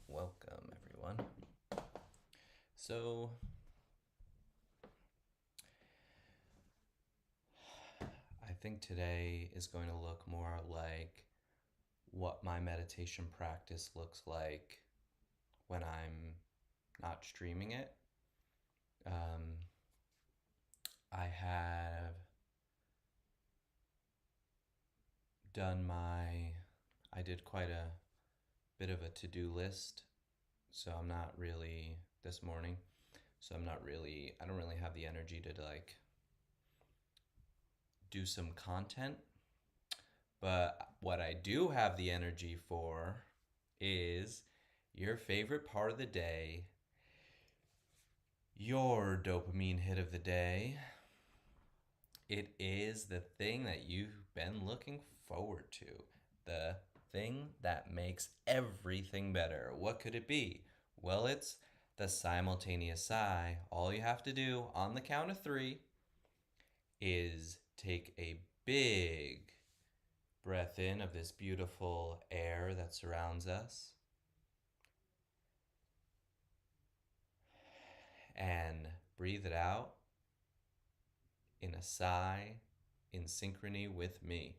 Welcome, everyone. So, I think today is going to look more like what my meditation practice looks like when I'm not streaming it. I have I did quite a bit of a to-do list, so I'm not really, this morning, so I don't really have the energy to do some content. But what I do have the energy for is your favorite part of the day, your dopamine hit of the day. It is the thing that you've been looking forward to, the thing that makes everything better. What could it be? Well, it's the simultaneous sigh. All you have to do on the count of 3 is take a big breath in of this beautiful air that surrounds us, and breathe it out in a sigh in synchrony with me.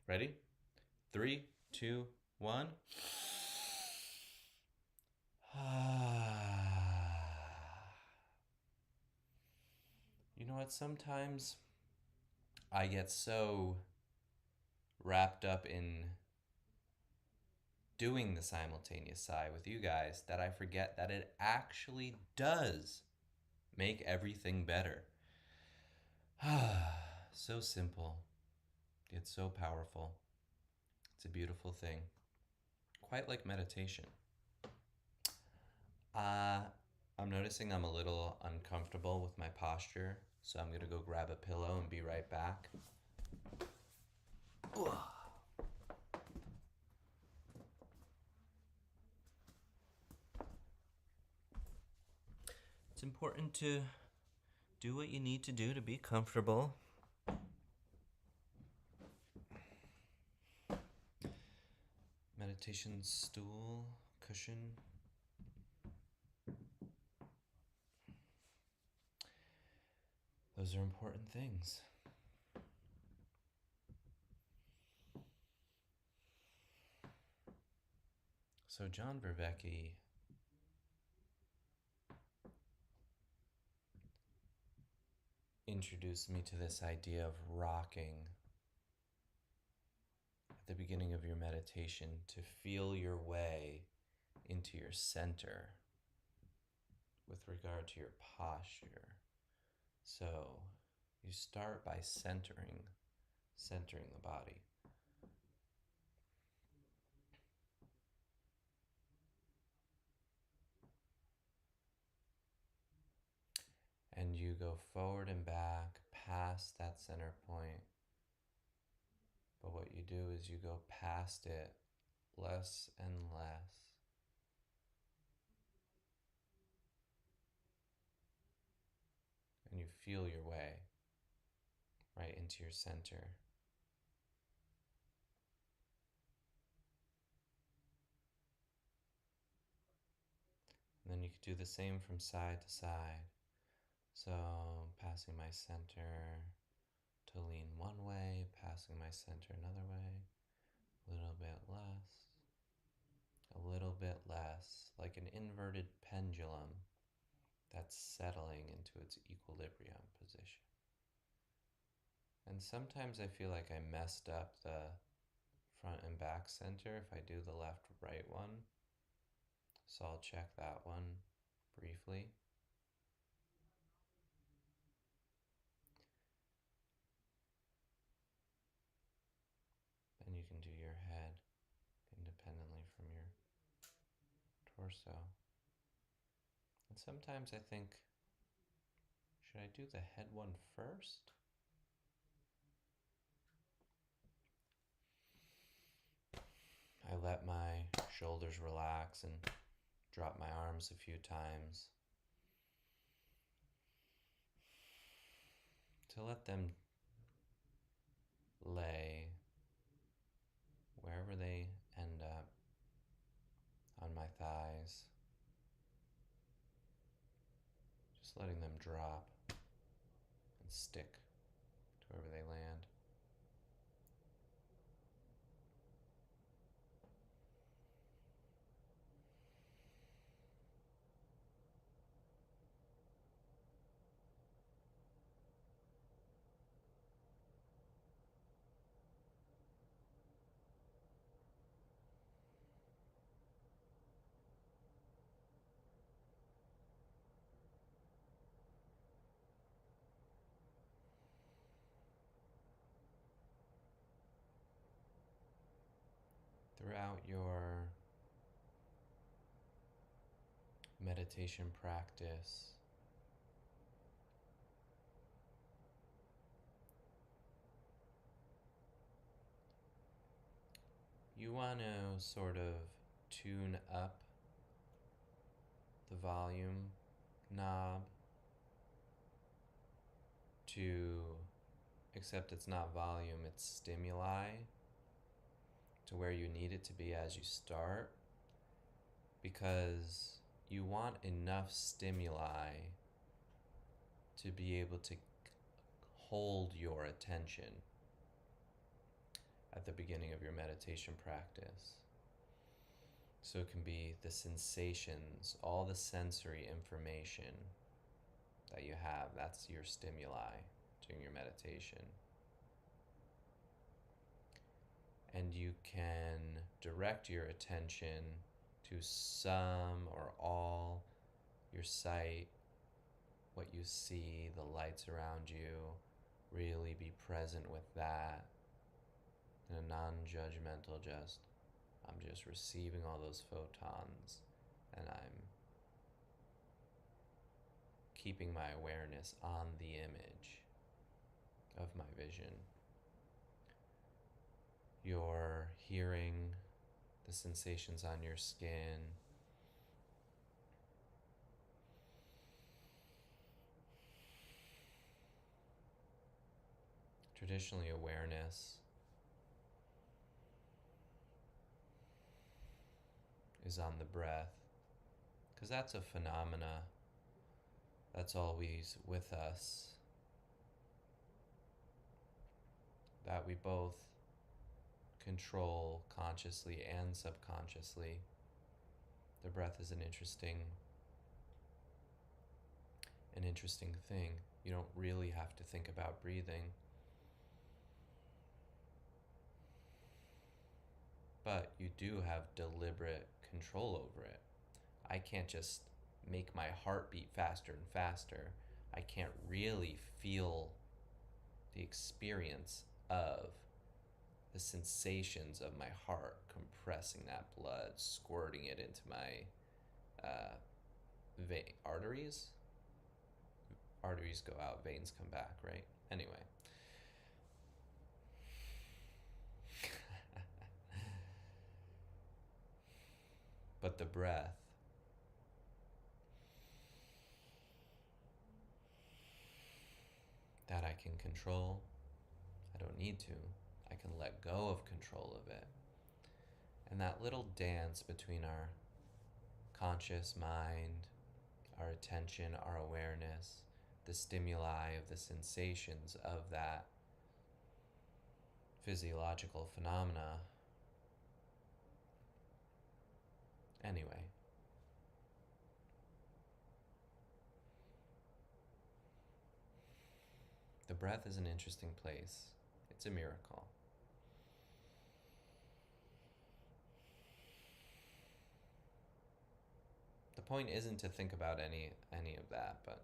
Ready? 3, 2, 1. You know what? Sometimes I get so wrapped up in doing the simultaneous sigh with you guys that I forget that it actually does make everything better. So simple. It's so powerful. It's a beautiful thing. Quite like meditation. I'm noticing I'm a little uncomfortable with my posture, so I'm going to go grab a pillow and be right back. It's important to do what you need to do to be comfortable. Meditation stool, cushion. Those are important things. So John Vervaeke introduced me to this idea of rocking at the beginning of your meditation to feel your way into your center with regard to your posture. So you start by centering the body. And you go forward and back past that center point. But what you do is you go past it less and less. And you feel your way right into your center. And then you could do the same from side to side. So passing my center to lean one way, passing my center another way, a little bit less, like an inverted pendulum that's settling into its equilibrium position. And sometimes I feel like I messed up the front and back center if I do the left-right one. So I'll check that one briefly. Then you can do your head independently from your torso. And sometimes I think, should I do the head one first? I let my shoulders relax and drop my arms a few times to let them lay wherever they Just letting them drop and stick to wherever they land. Throughout your meditation practice, you want to sort of tune up the volume knob to, except it's not volume, it's stimuli, to where you need it to be as you start, because you want enough stimuli to be able to hold your attention at the beginning of your meditation practice. So it can be the sensations, all the sensory information that you have, that's your stimuli during your meditation. And you can direct your attention to some or all, your sight, what you see, the lights around you. Really be present with that in a non-judgmental, I'm just receiving all those photons, and I'm keeping my awareness on the image of my vision. You're hearing the sensations on your skin. Traditionally, awareness is on the breath, because that's a phenomena that's always with us, that we both control consciously and subconsciously. The breath is an interesting thing. You don't really have to think about breathing, but you do have deliberate control over it. I can't just make my heart beat faster and faster. I can't really feel the experience of the sensations of my heart compressing that blood, squirting it into my arteries. Arteries go out, veins come back, right? Anyway. But the breath, that I can control, I don't need to. I can let go of control of it. And that little dance between our conscious mind, our attention, our awareness, the stimuli of the sensations of that physiological phenomena. Anyway. The breath is an interesting place. It's a miracle. The point isn't to think about any of that, but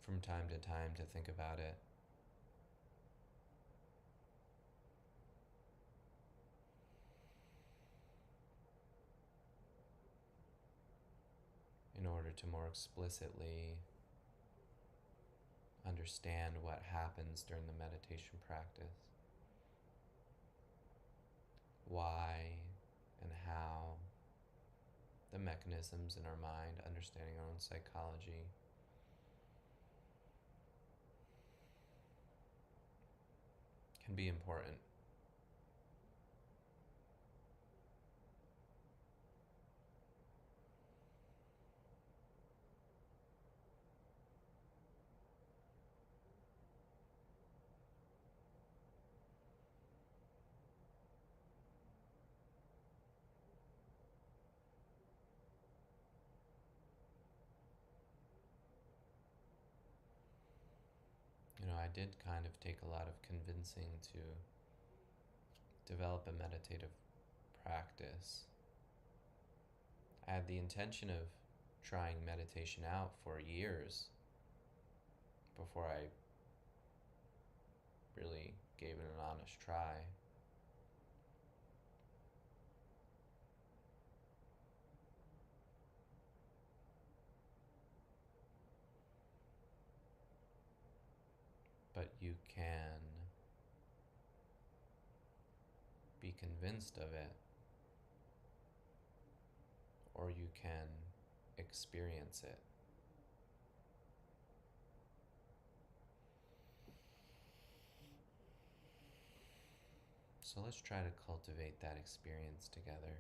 from time to time to think about it. In order to more explicitly understand what happens during the meditation practice. Why and how, the mechanisms in our mind, understanding our own psychology. Can be important. did kind of take a lot of convincing to develop a meditative practice. I had the intention of trying meditation out for years before I really gave it an honest try. But you can be convinced of it, or you can experience it. So let's try to cultivate that experience together.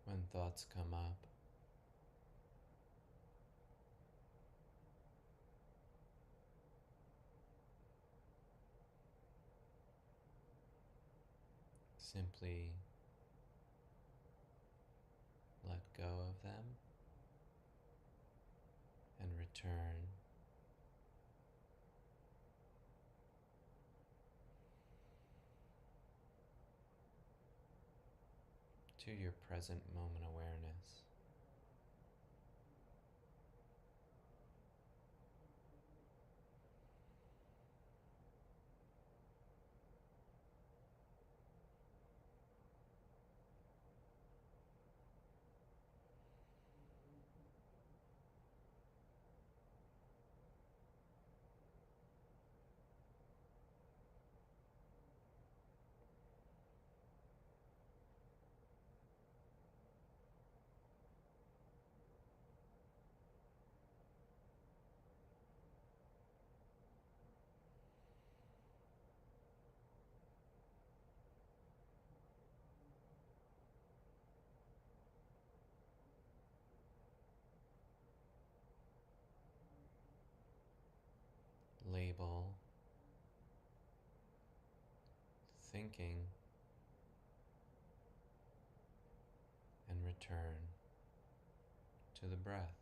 When thoughts come up, simply let go of them and return to your present moment awareness. Label thinking and return to the breath.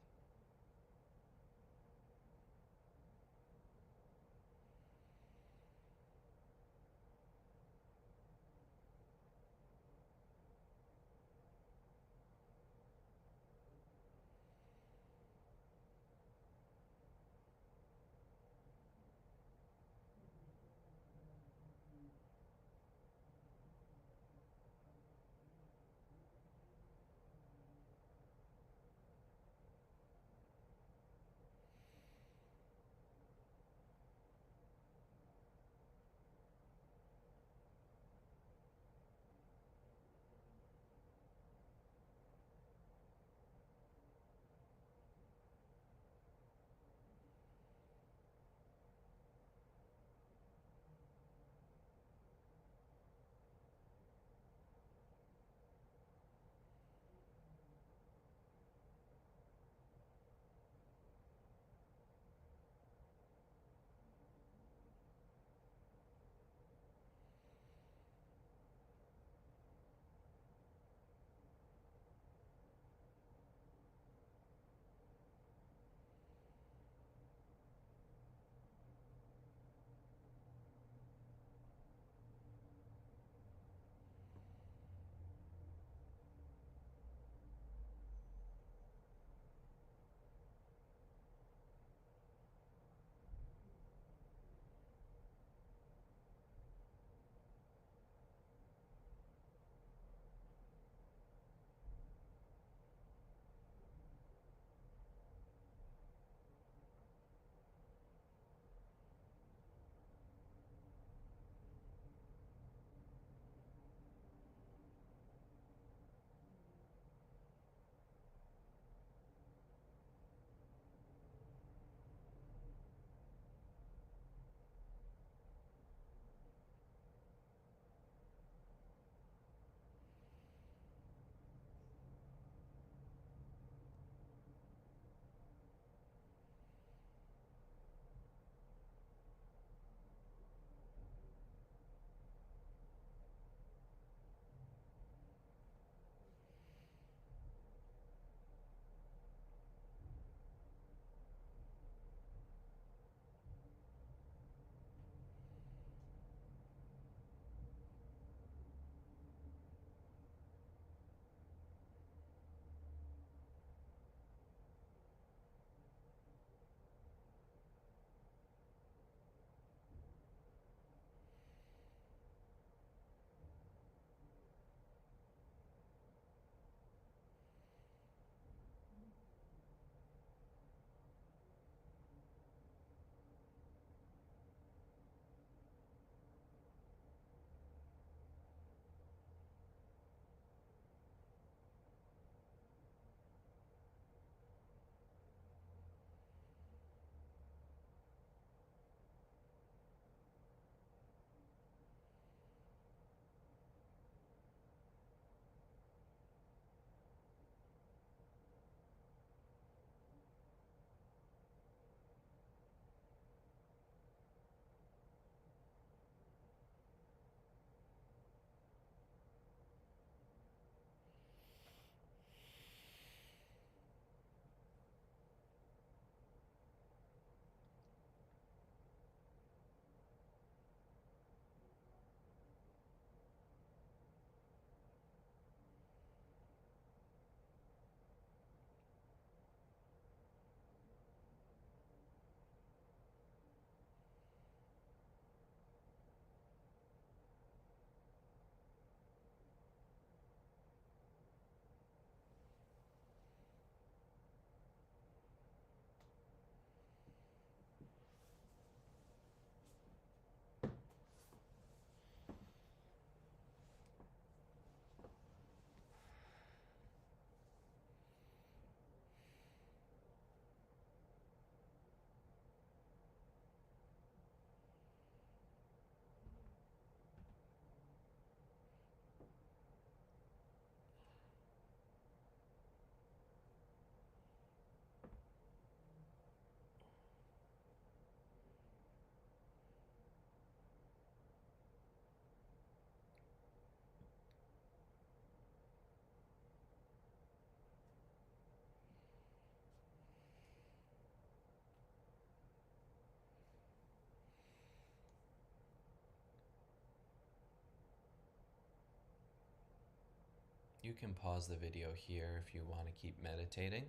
You can pause the video here if you want to keep meditating.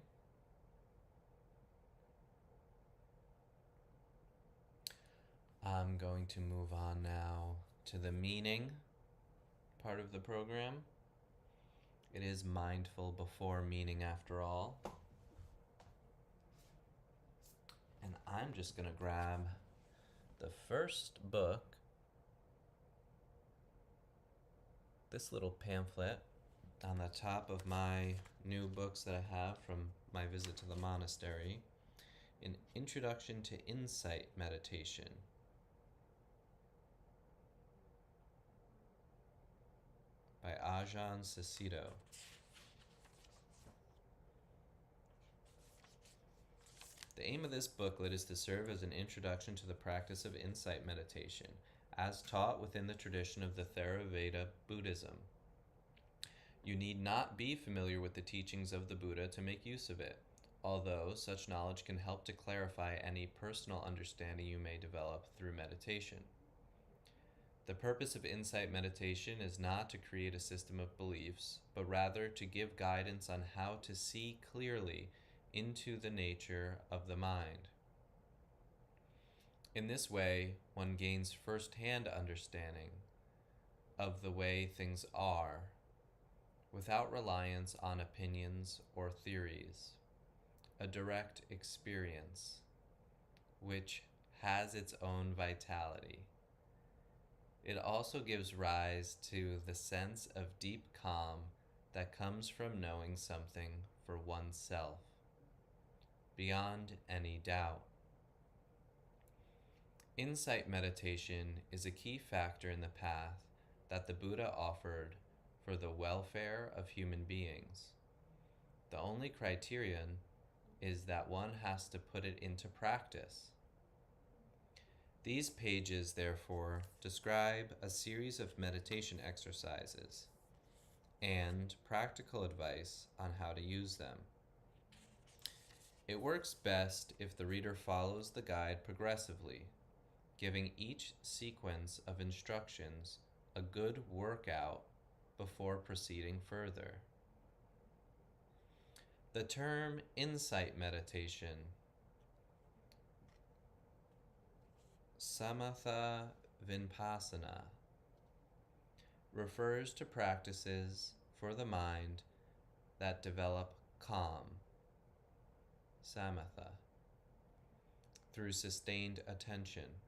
I'm going to move on now to the meaning part of the program. It is mindful before meaning after all. And I'm just going to grab the first book, this little pamphlet on the top of my new books that I have from my visit to the monastery, An Introduction to Insight Meditation by Ajahn Sucitto. The aim of this booklet is to serve as an introduction to the practice of insight meditation, as taught within the tradition of the Theravada Buddhism. You need not be familiar with the teachings of the Buddha to make use of it, although such knowledge can help to clarify any personal understanding you may develop through meditation. The purpose of insight meditation is not to create a system of beliefs, but rather to give guidance on how to see clearly into the nature of the mind. In this way, one gains first-hand understanding of the way things are, without reliance on opinions or theories, a direct experience, which has its own vitality. It also gives rise to the sense of deep calm that comes from knowing something for oneself, beyond any doubt. Insight meditation is a key factor in the path that the Buddha offered for the welfare of human beings. The only criterion is that one has to put it into practice. These pages, therefore, describe a series of meditation exercises and practical advice on how to use them. It works best if the reader follows the guide progressively, giving each sequence of instructions a good workout before proceeding further. The term insight meditation, samatha vipassana, refers to practices for the mind that develop calm, samatha, through sustained attention,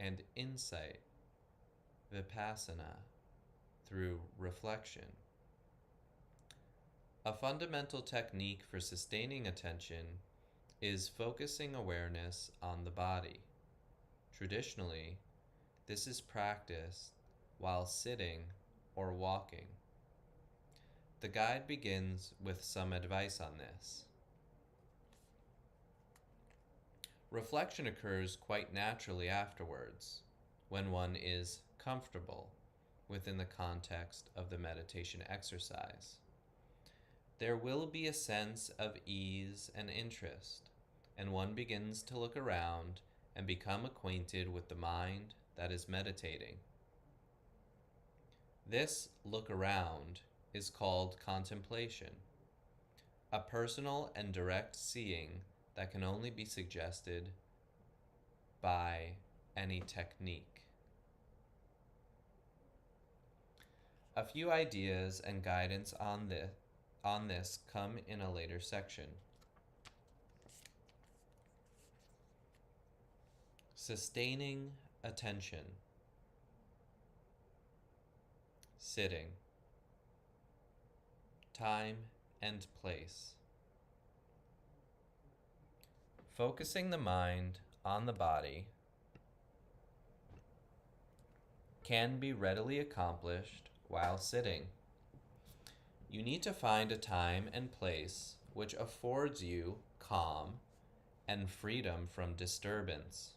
and insight, vipassana, through reflection. A fundamental technique for sustaining attention is focusing awareness on the body. Traditionally, this is practiced while sitting or walking. The guide begins with some advice on this. Reflection occurs quite naturally afterwards, when one is comfortable within the context of the meditation exercise. There will be a sense of ease and interest, and one begins to look around and become acquainted with the mind that is meditating. This look around is called contemplation, a personal and direct seeing that can only be suggested by any technique. A few ideas and guidance on this come in a later section. Sustaining attention. Sitting. Time and place. Focusing the mind on the body can be readily accomplished while sitting. You need to find a time and place which affords you calm and freedom from disturbance.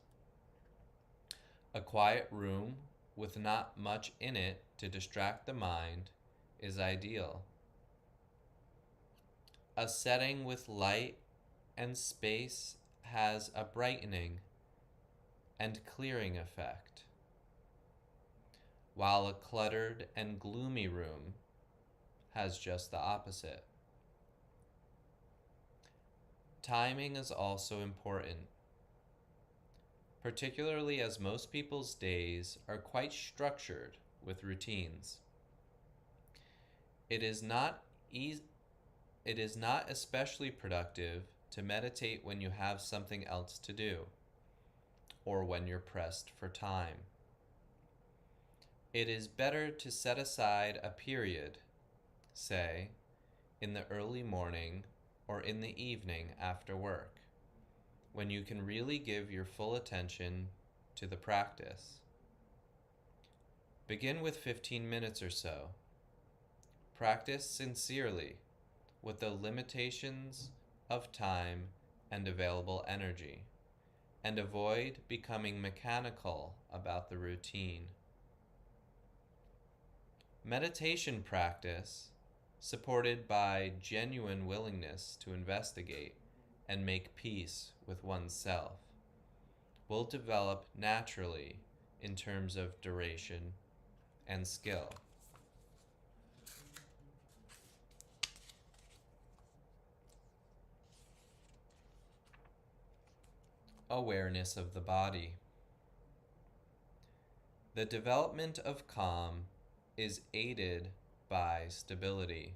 A quiet room with not much in it to distract the mind is ideal. A setting with light and space has a brightening and clearing effect, while a cluttered and gloomy room has just the opposite. Timing is also important, particularly as most people's days are quite structured with routines. It is not especially productive to meditate when you have something else to do or when you're pressed for time. It is better to set aside a period, say, in the early morning or in the evening after work, when you can really give your full attention to the practice. Begin with 15 minutes or so. Practice sincerely with the limitations of time and available energy, and avoid becoming mechanical about the routine. Meditation practice, supported by genuine willingness to investigate and make peace with oneself, will develop naturally in terms of duration and skill. Awareness of the body. The development of calm is aided by stability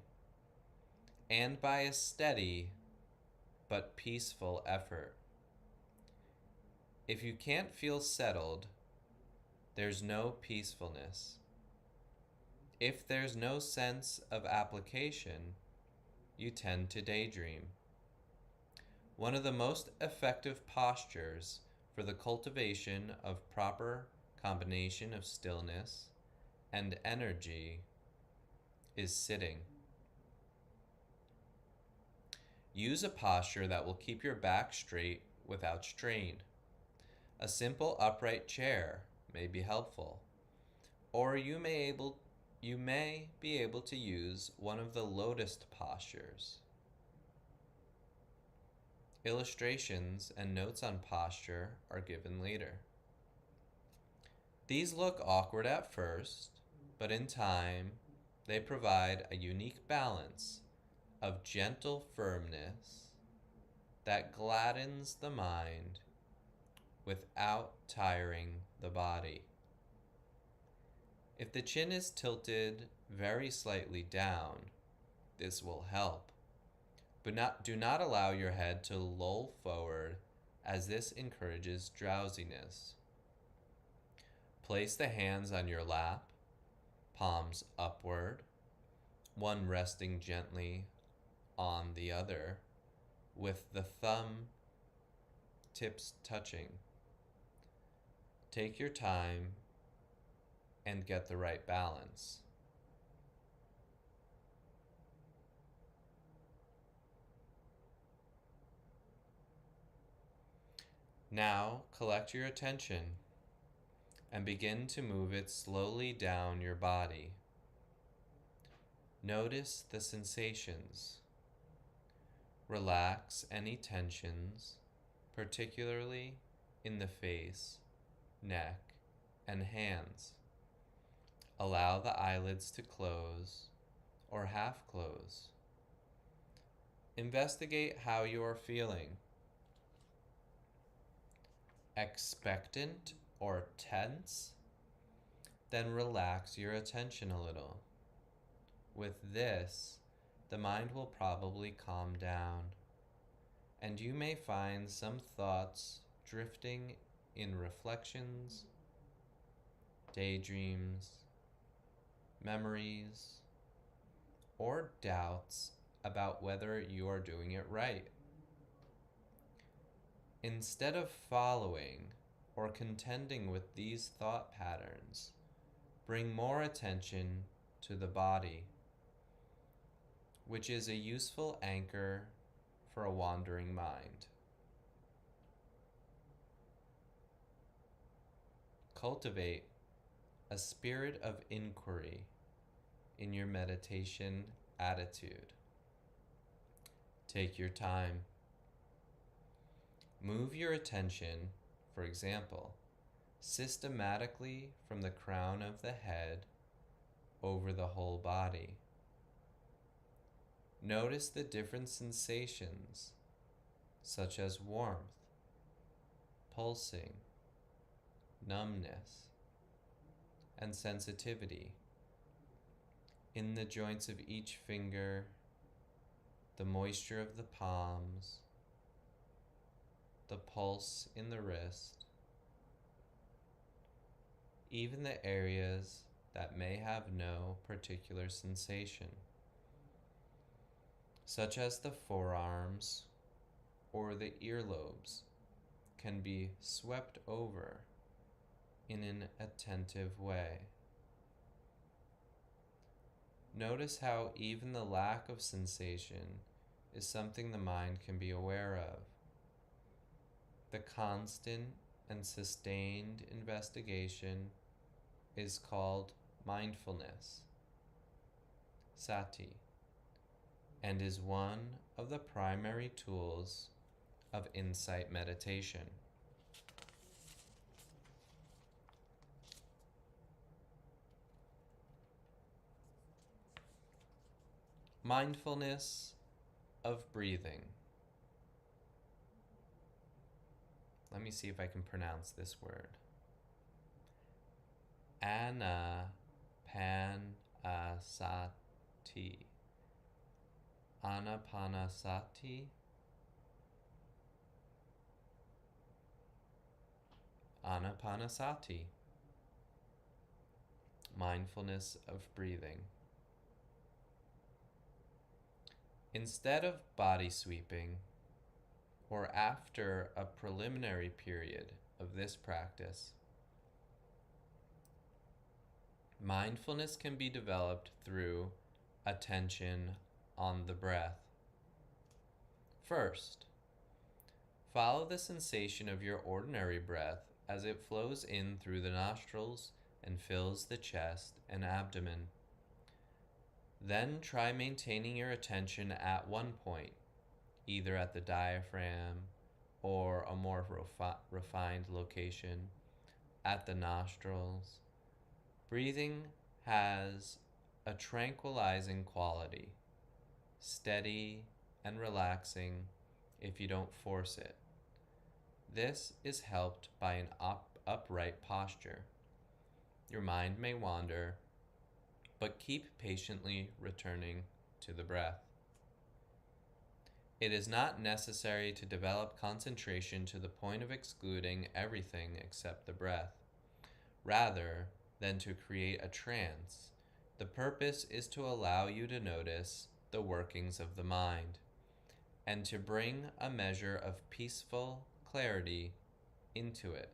and by a steady but peaceful effort. If you can't feel settled, there's no peacefulness. If there's no sense of application, you tend to daydream. One of the most effective postures for the cultivation of proper combination of stillness and energy is sitting. Use a posture that will keep your back straight without strain. A simple upright chair may be helpful, or you may be able to use one of the lotus postures. Illustrations and notes on posture are given later. These look awkward at first, but in time, they provide a unique balance of gentle firmness that gladdens the mind without tiring the body. If the chin is tilted very slightly down, this will help. But do not allow your head to loll forward, as this encourages drowsiness. Place the hands on your lap, palms upward, one resting gently on the other, with the thumb tips touching. Take your time and get the right balance. Now collect your attention and begin to move it slowly down your body. Notice the sensations. Relax any tensions, particularly in the face, neck, and hands. Allow the eyelids to close or half close. Investigate how you are feeling. Expectant or tense? Then relax your attention a little. With this, the mind will probably calm down, and you may find some thoughts drifting in reflections, daydreams, memories, or doubts about whether you are doing it right. Instead of following or contending with these thought patterns, bring more attention to the body, which is a useful anchor for a wandering mind. Cultivate a spirit of inquiry in your meditation attitude. Take your time. Move your attention, for example, systematically from the crown of the head over the whole body. Notice the different sensations, such as warmth, pulsing, numbness, and sensitivity in the joints of each finger, the moisture of the palms, the pulse in the wrist, even the areas that may have no particular sensation, such as the forearms or the earlobes, can be swept over in an attentive way. Notice how even the lack of sensation is something the mind can be aware of. The constant and sustained investigation is called mindfulness, sati, and is one of the primary tools of insight meditation. Mindfulness of breathing. Let me see if I can pronounce this word. Anapanasati. Anapanasati. Anapanasati. Mindfulness of breathing. Instead of body sweeping, or after a preliminary period of this practice, mindfulness can be developed through attention on the breath. First, follow the sensation of your ordinary breath as it flows in through the nostrils and fills the chest and abdomen. Then try maintaining your attention at one point, either at the diaphragm or a more refined location at the nostrils. Breathing has a tranquilizing quality, steady and relaxing if you don't force it. This is helped by an upright posture. Your mind may wander, but keep patiently returning to the breath. It is not necessary to develop concentration to the point of excluding everything except the breath, rather than to create a trance. The purpose is to allow you to notice the workings of the mind and to bring a measure of peaceful clarity into it.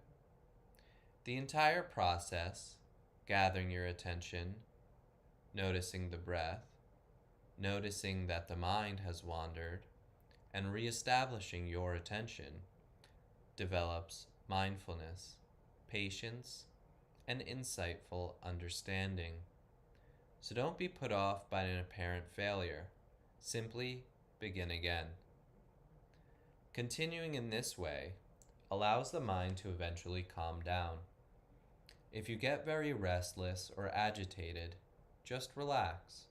The entire process, gathering your attention, noticing the breath, noticing that the mind has wandered, and reestablishing your attention, develops mindfulness, patience, and insightful understanding. So don't be put off by an apparent failure. Simply begin again. Continuing in this way allows the mind to eventually calm down. If you get very restless or agitated, just relax.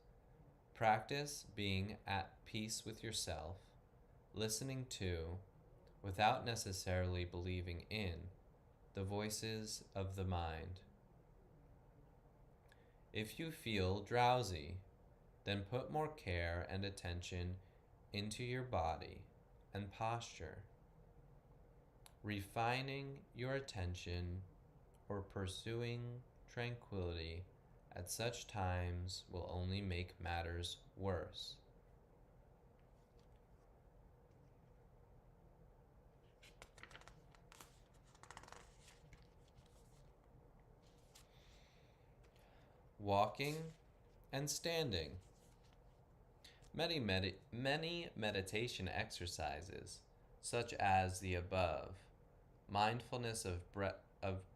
Practice being at peace with yourself, listening to, without necessarily believing in, the voices of the mind. If you feel drowsy, then put more care and attention into your body and posture. Refining your attention or pursuing tranquility at such times will only make matters worse. Walking and standing. Many meditation exercises, such as the above, mindfulness of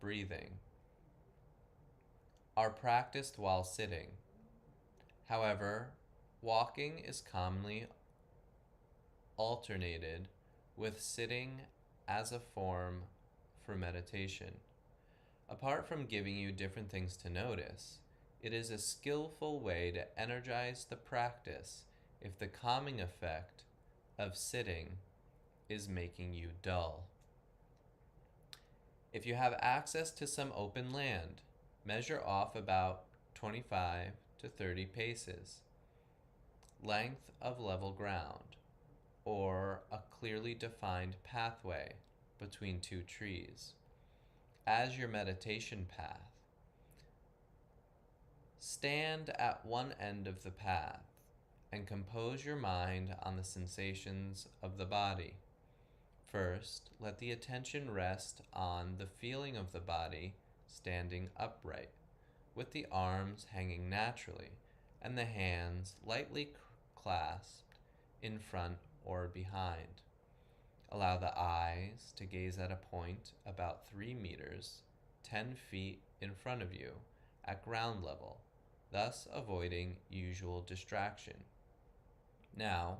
breathing, are practiced while sitting. However, walking is commonly alternated with sitting as a form for meditation. Apart from giving you different things to notice, it is a skillful way to energize the practice if the calming effect of sitting is making you dull. If you have access to some open land, measure off about 25 to 30 paces, length of level ground, or a clearly defined pathway between two trees, as your meditation path. Stand at one end of the path and compose your mind on the sensations of the body. First, let the attention rest on the feeling of the body standing upright, with the arms hanging naturally and the hands lightly clasped in front or behind. Allow the eyes to gaze at a point about 3 meters, 10 feet in front of you at ground level, thus avoiding usual distraction. Now,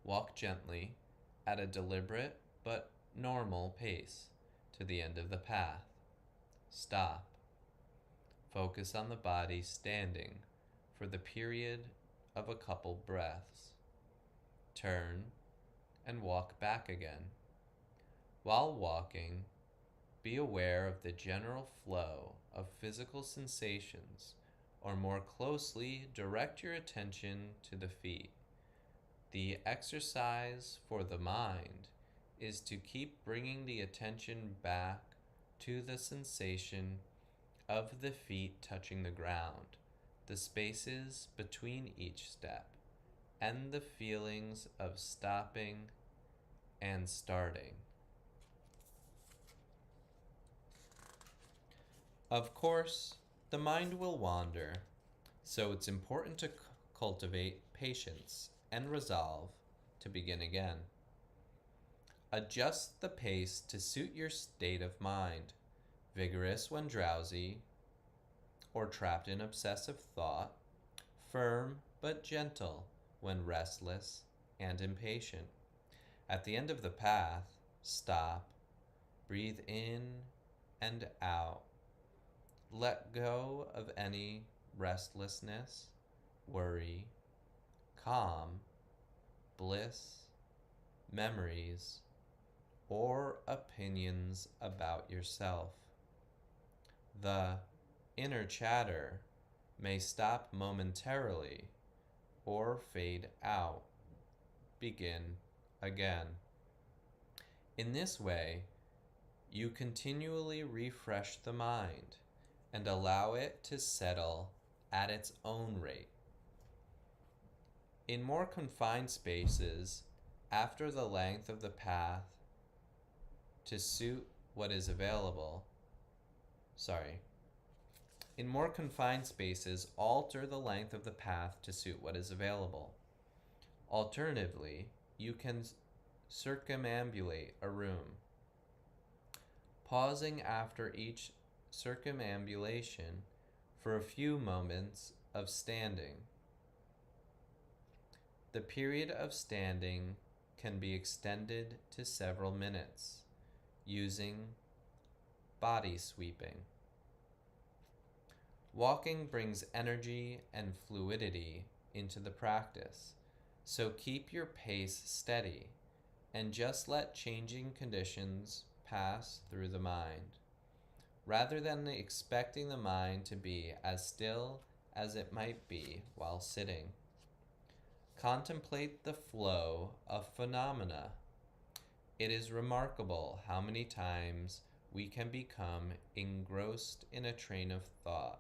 walk gently at a deliberate but normal pace to the end of the path. Stop. Focus on the body standing for the period of a couple breaths. Turn and walk back again. While walking, be aware of the general flow of physical sensations, or more closely, direct your attention to the feet. The exercise for the mind is to keep bringing the attention back to the sensation of the feet touching the ground, the spaces between each step, and the feelings of stopping and starting. Of course, the mind will wander, so it's important to cultivate patience and resolve to begin again. Adjust the pace to suit your state of mind, vigorous when drowsy or trapped in obsessive thought, firm but gentle when restless and impatient. At the end of the path, stop, breathe in and out. Let go of any restlessness, worry, calm, bliss, memories, or opinions about yourself. The inner chatter may stop momentarily or fade out. Begin again. In this way, you continually refresh the mind and allow it to settle at its own rate. In more confined spaces, after the length of the path to suit what is available, In more confined spaces, alter the length of the path to suit what is available. Alternatively, you can circumambulate a room, pausing after each circumambulation for a few moments of standing. The period of standing can be extended to several minutes using body sweeping. Walking brings energy and fluidity into the practice, so keep your pace steady and just let changing conditions pass through the mind, rather than expecting the mind to be as still as it might be while sitting. Contemplate the flow of phenomena. It is remarkable how many times we can become engrossed in a train of thought,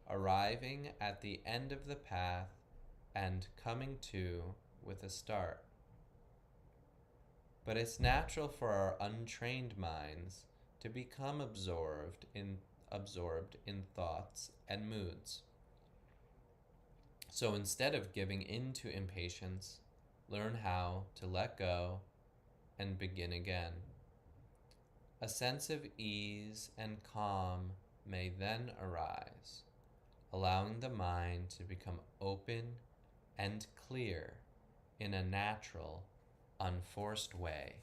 arriving at the end of the path and coming to with a start. But it's natural for our untrained minds to become absorbed in thoughts and moods. So instead of giving in to impatience, learn how to let go and begin again. A sense of ease and calm may then arise, allowing the mind to become open and clear in a natural, unforced way.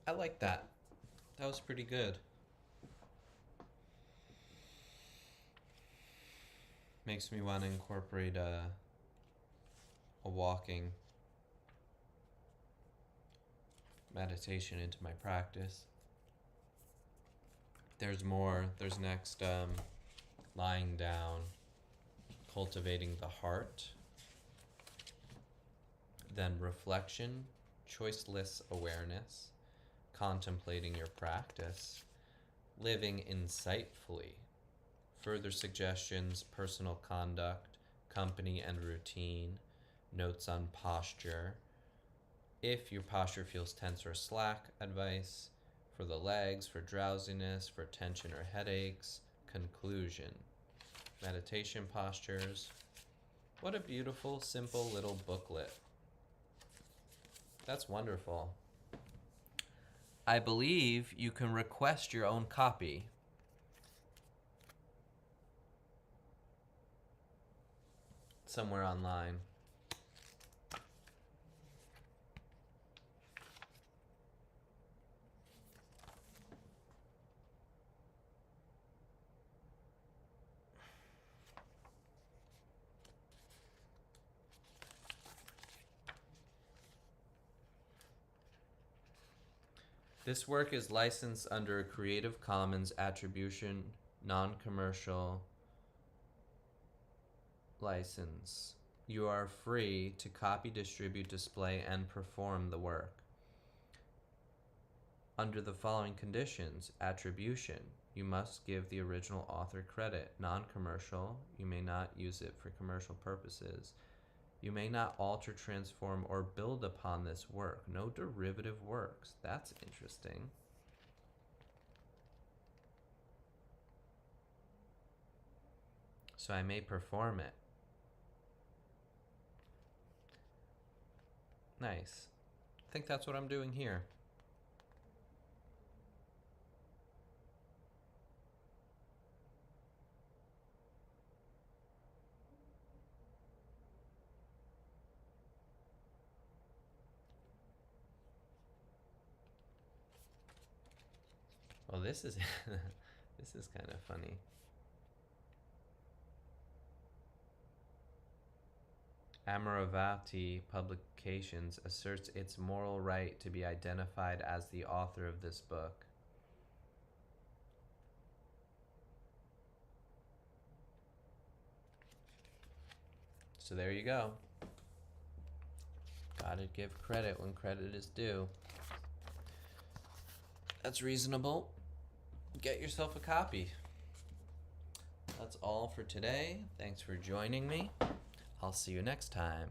I like that. That was pretty good. Makes me want to incorporate a walking meditation into my practice. There's more. There's next lying down, cultivating the heart, then reflection, choiceless awareness, contemplating your practice, living insightfully, further suggestions, personal conduct, company and routine, notes on posture, if your posture feels tense or slack, advice for the legs, for drowsiness, for tension or headaches, conclusion, meditation postures. What a beautiful, simple little booklet. That's wonderful. I believe you can request your own copy. Somewhere online. This work is licensed under a Creative Commons Attribution, Non-Commercial license. You are free to copy, distribute, display, and perform the work. Under the following conditions: attribution, you must give the original author credit. Non-commercial, you may not use it for commercial purposes. You may not alter, transform, or build upon this work. No derivative works. That's interesting. So I may perform it. Nice. I think that's what I'm doing here. Well, this is this is kind of funny. Amaravati Publications asserts its moral right to be identified as the author of this book. So there you go. Gotta give credit when credit is due. That's reasonable. Get yourself a copy. That's all for today. Thanks for joining me. I'll see you next time.